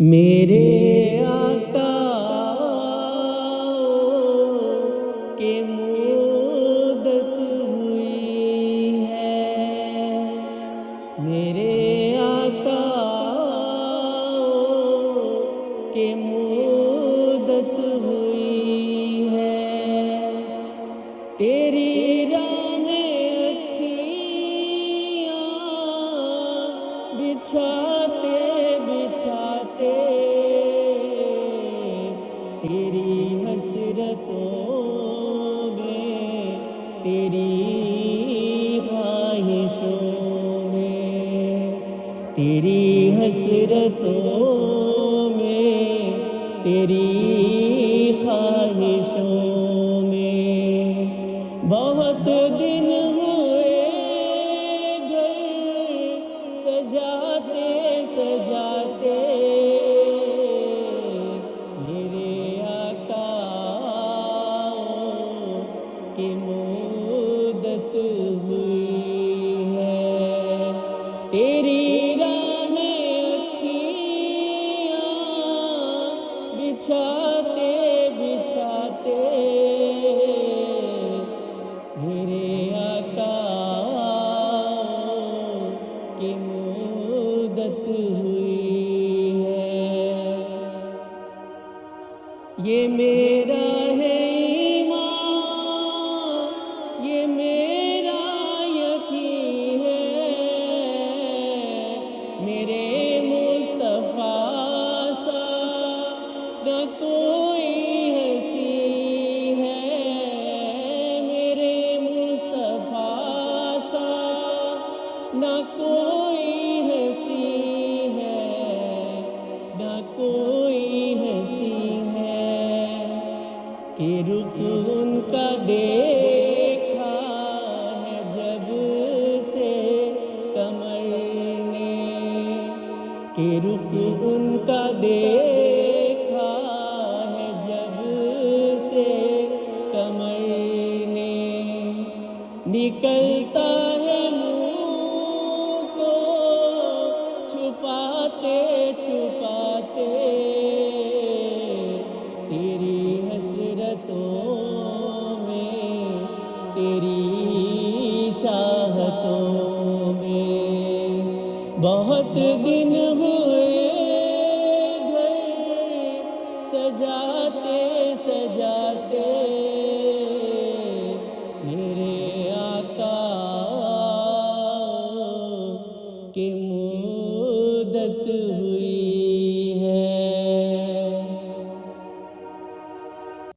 میرے آقا کے مدت ہوئی ہے، میرے آقا کے مدت ہوئی ہے، تیری راہ میں اکھیاں بچھاتے بچھاتے تیری حسرتوں میں، تیری خواہشوں میں، تیری حسرتوں میں، تیری خواہشوں میں بہت دن ہوئے گھر سجاتے سجاتے، میرے آقا کی مدت ہوئی ہے، تیری راہ میں اکھیاں بچھاتے بچھاتے میرے آقا کی مدت ہوئی ہے۔ یہ میرا ہے ایمان، یہ میرا یقین ہے، میرے مصطفیٰ سا نہ کوئی ہنسی ہے، میرے مصطفیٰ سا نہ کوئی ہنسی ہے، نہ کوئی ہنسی ہے، کہ رخ ان کا دیکھا ہے جب سے قمر نے، کہ رخ ان کا دیکھا ہے جب سے قمر نے، نکل